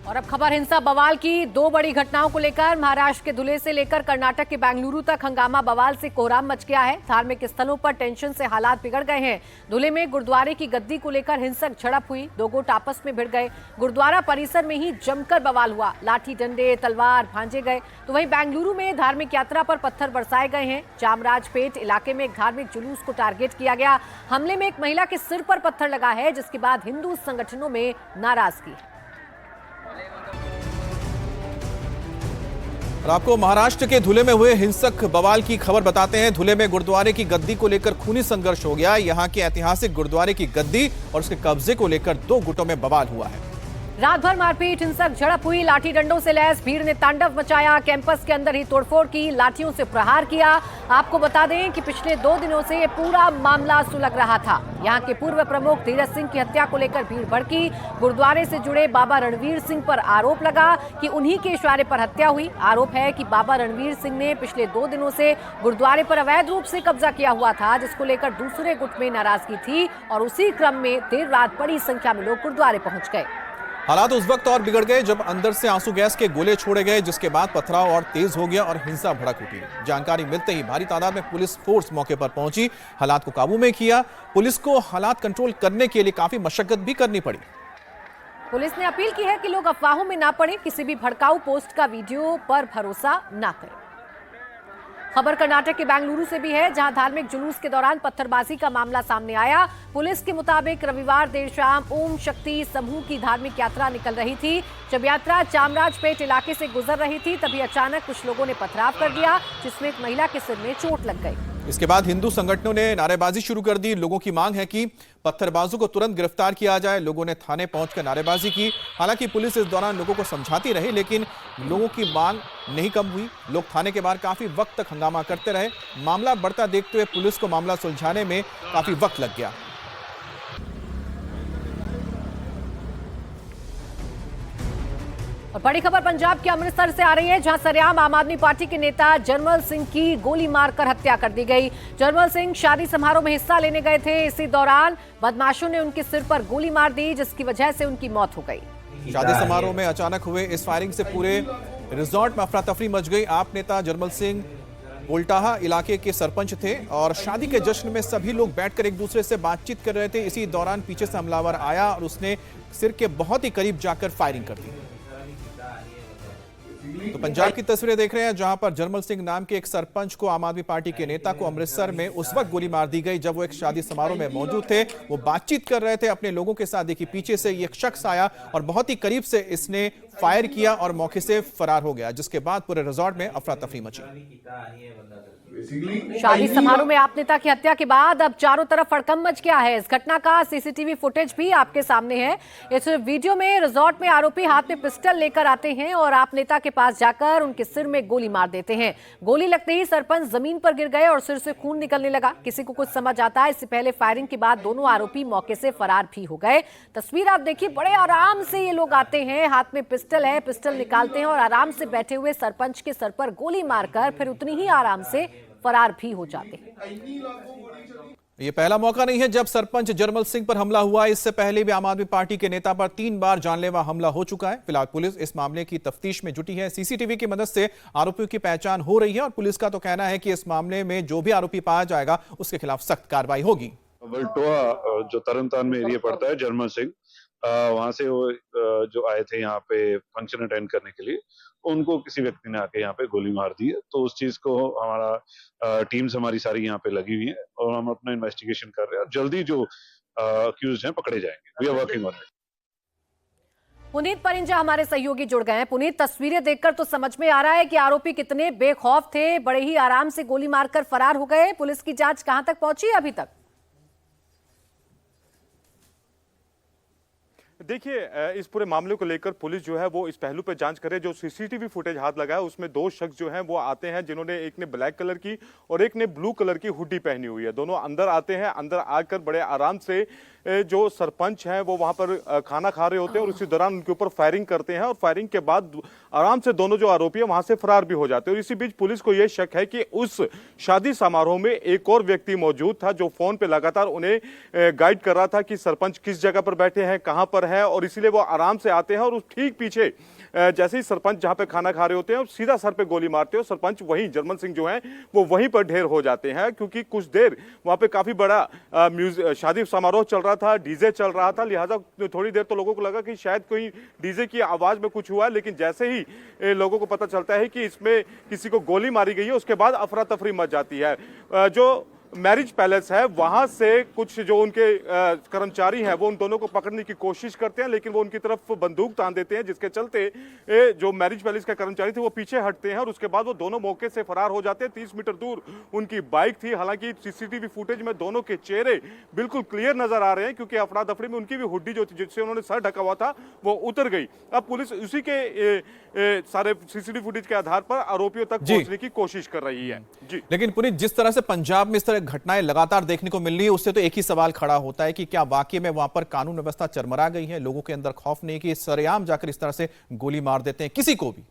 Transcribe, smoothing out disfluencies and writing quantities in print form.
और अब खबर हिंसा बवाल की। दो बड़ी घटनाओं को लेकर महाराष्ट्र के धुले से लेकर कर्नाटक के बेंगलुरु तक हंगामा बवाल से कोहराम मच गया है। धार्मिक स्थलों पर टेंशन से हालात बिगड़ गए हैं। धुले में गुरुद्वारे की गद्दी को लेकर हिंसक झड़प हुई। दो गुट आपस में भिड़ गए। गुरुद्वारा परिसर में ही जमकर बवाल हुआ। लाठी डंडे तलवार भांजे गए। तो वहीं बेंगलुरु में धार्मिक यात्रा पर पत्थर बरसाए गए हैं। चामराजपेट इलाके में एक धार्मिक जुलूस को टारगेट किया गया। हमले में एक महिला के सिर पर पत्थर लगा है, जिसके बाद हिंदू संगठनों में नाराजगी है। और आपको महाराष्ट्र के धुले में हुए हिंसक बवाल की खबर बताते हैं। धुले में गुरुद्वारे की गद्दी को लेकर खूनी संघर्ष हो गया। यहां के ऐतिहासिक गुरुद्वारे की गद्दी और उसके कब्जे को लेकर दो गुटों में बवाल हुआ है। रात भर मारपीट, हिंसक झड़प हुई। लाठी डंडों से लैस भीड़ ने तांडव मचाया। कैंपस के अंदर ही तोड़फोड़ की, लाठियों से प्रहार किया। आपको बता दें कि पिछले 2 दिनों से ये पूरा मामला सुलग रहा था। यहाँ के पूर्व प्रमुख धीरज सिंह की हत्या को लेकर भीड़ भड़की। गुरुद्वारे से जुड़े बाबा रणवीर सिंह पर आरोप लगा कि उन्हीं के इशारे पर हत्या हुई। आरोप है कि बाबा रणवीर सिंह ने पिछले 2 दिनों से गुरुद्वारे पर अवैध रूप से कब्जा किया हुआ था, जिसको लेकर दूसरे गुट में नाराजगी थी और उसी क्रम में देर रात बड़ी संख्या में लोग गुरुद्वारे पहुंच गए। हालात उस वक्त और बिगड़ गए जब अंदर से आंसू गैस के गोले छोड़े गए, जिसके बाद पथराव और तेज हो गया और हिंसा भड़क उठी। जानकारी मिलते ही भारी तादाद में पुलिस फोर्स मौके पर पहुंची, हालात को काबू में किया। पुलिस को हालात कंट्रोल करने के लिए काफी मशक्कत भी करनी पड़ी। पुलिस ने अपील की है कि लोग अफवाहों में ना पड़े, किसी भी भड़काऊ पोस्ट का वीडियो पर भरोसा ना करें। खबर कर्नाटक के बेंगलुरु से भी है, जहां धार्मिक जुलूस के दौरान पत्थरबाजी का मामला सामने आया। पुलिस के मुताबिक रविवार देर शाम ओम शक्ति समूह की धार्मिक यात्रा निकल रही थी। जब यात्रा चामराजपेट इलाके से गुजर रही थी, तभी अचानक कुछ लोगों ने पथराव कर दिया, जिसमें एक महिला के सिर में चोट लग गई। इसके बाद हिंदू संगठनों ने नारेबाजी शुरू कर दी। लोगों की मांग है कि पत्थरबाजों को तुरंत गिरफ्तार किया जाए। लोगों ने थाने पहुंचकर नारेबाजी की। हालांकि पुलिस इस दौरान लोगों को समझाती रही, लेकिन लोगों की मांग नहीं कम हुई। लोग थाने के बाहर काफी वक्त तक हंगामा करते रहे। मामला बढ़ता देखते हुए पुलिस को मामला सुलझाने में काफी वक्त लग गया। और बड़ी खबर पंजाब के अमृतसर से आ रही है, जहां सरेआम आम आदमी पार्टी के नेता जरमल सिंह की गोली मारकर हत्या कर दी गई। जरमल सिंह शादी समारोह में हिस्सा लेने गए थे। इसी दौरान बदमाशों ने उनके सिर पर गोली मार दी, जिसकी वजह से उनकी मौत हो गई। शादी समारोह में अचानक हुए इस फायरिंग से पूरे रिजॉर्ट में अफरा तफरी मच गई। आप नेता जरमल सिंह बोल्टाहा इलाके के सरपंच थे और शादी के जश्न में सभी लोग बैठकर एक दूसरे से बातचीत कर रहे थे। इसी दौरान पीछे से हमलावर आया और उसने सिर के बहुत ही करीब जाकर फायरिंग कर दी। तो पंजाब की तस्वीरें देख रहे हैं, जहां पर जरमल सिंह नाम के एक सरपंच को, आम आदमी पार्टी के नेता को अमृतसर में उस वक्त गोली मार दी गई जब वो एक शादी समारोह में मौजूद थे। वो बातचीत कर रहे थे अपने लोगों के साथ। देखिए, पीछे से एक शख्स आया और बहुत ही करीब से इसने फायर किया और मौके से फरार हो गया, जिसके बाद पूरे रिजॉर्ट में अफरा तफरी मची। शादी समारोह में आप नेता की हत्या के बाद अब चारों तरफ हड़कंप मच गया है। इस घटना का सीसीटीवी फुटेज भी आपके सामने है। इस वीडियो में रिजॉर्ट में आरोपी हाथ में पिस्टल लेकर आते हैं और आप नेता के पास जाकर उनके सिर में गोली मार देते हैं। गोली लगते ही सरपंच जमीन पर गिर गए और सिर से खून निकलने लगा। किसी को कुछ समझ आता है, इससे पहले फायरिंग के बाद दोनों आरोपी मौके से फरार भी हो गए। तस्वीर आप देखिए, बड़े आराम से ये लोग आते हैं, हाथ में पिस्टल है, पिस्टल निकालते हैं और आराम से बैठे हुए सरपंच के सर पर गोली मारकर फिर उतनी ही आराम से फरार भी हो जाते हैं। ये पहला मौका नहीं है जब सरपंच जरमल सिंह पर हमला हुआ। इससे पहले भी आम आदमी पार्टी के नेता पर 3 बार जानलेवा हमला हो चुका है। फिलहाल पुलिस इस मामले की तफ्तीश में जुटी है। सीसीटीवी की मदद से आरोपियों की पहचान हो रही है और पुलिस का तो कहना है कि इस मामले में जो भी आरोपी पाया जाएगा उसके खिलाफ सख्त कार्रवाई होगी। वल्टोआ जो तरनतारन में एरिया पड़ता है, जरमल सिंह वहां से वो जो आए थे यहाँ पे फंक्शन अटेंड करने के लिए, उनको किसी व्यक्ति ने आके यहाँ पे गोली मार दी है। तो उस चीज को हमारा टीम्स हमारी सारी यहाँ पे लगी हुई है और हम अपना इन्वेस्टिगेशन कर रहे हैं और जल्दी जो अक्यूज्ड हैं पकड़े जाएंगे। We are working on it. Puneet Parinja हमारे सहयोगी जुड़ गए हैं। पुनीत, तस्वीरें देखकर तो समझ में आ रहा है कि आरोपी कितने बेखौफ थे, बड़े ही आराम से गोली मारकर फरार हो गए। पुलिस की जांच कहां तक पहुंची अभी तक? देखिए, इस पूरे मामले को लेकर पुलिस जो है वो इस पहलू पे जांच करे। जो सीसीटीवी फुटेज हाथ लगा है उसमें 2 शख्स जो हैं वो आते हैं, जिन्होंने एक ने ब्लैक कलर की और एक ने ब्लू कलर की हुडी पहनी हुई है। दोनों अंदर आते हैं, अंदर आकर बड़े आराम से जो सरपंच हैं वो वहां पर खाना खा रहे होते हैं और उसी दौरान उनके ऊपर फायरिंग करते हैं और फायरिंग के बाद आराम से दोनों जो आरोपी हैं वहां से फरार भी हो जाते हैं। और इसी बीच पुलिस को यह शक है कि उस शादी समारोह में एक और व्यक्ति मौजूद था जो फोन पे लगातार उन्हें गाइड कर रहा था कि सरपंच किस जगह पर बैठे हैं, कहां पर है, और इसीलिए वो आराम से आते हैं और उस ठीक पीछे जैसे ही सरपंच जहां पे खाना खा रहे होते हैं सीधा सर पे गोली मारते हैं और सरपंच वहीं जर्मन सिंह जो हैं वो वहीं पर ढेर हो जाते हैं, क्योंकि कुछ देर वहां पे काफी बड़ा शादी समारोह चल रहा था, डीजे चल रहा था, लिहाजा थोड़ी देर तो लोगों को लगा कि शायद कोई डीजे की आवाज में कुछ हुआ है, लेकिन जैसे ही लोगों को पता चलता है कि इसमें किसी को गोली मारी गई है उसके बाद अफरा तफरी मच जाती है। जो मैरिज पैलेस है वहां से कुछ जो उनके कर्मचारी हैं वो उन दोनों को पकड़ने की कोशिश करते हैं, लेकिन वो उनकी तरफ बंदूक तान देते हैं, जिसके चलते जो मैरिज पैलेस के कर्मचारी थे वो पीछे हटते हैं और उसके बाद वो दोनों मौके से फरार हो जाते हैं। 30 मीटर दूर उनकी बाइक थी। हालांकि सीसीटीवी फुटेज में दोनों के चेहरे बिल्कुल क्लियर नजर आ रहे हैं, क्योंकि अफरा तफरी में उनकी भी हुड्डी जो थी जिससे उन्होंने सर ढका हुआ था वो उतर गई। अब पुलिस उसी के सारे सीसीटीवी फुटेज के आधार पर आरोपियों तक पहुंचने की कोशिश कर रही है। जी, लेकिन पुनीत, जिस तरह से पंजाब में इस तरह घटनाएं लगातार देखने को मिल रही है उससे तो एक ही सवाल खड़ा होता है कि क्या वाकई में वहां पर कानून व्यवस्था चरमरा गई है, लोगों के अंदर खौफ नहीं कि सरेआम जाकर इस तरह से गोली मार देते हैं किसी को भी।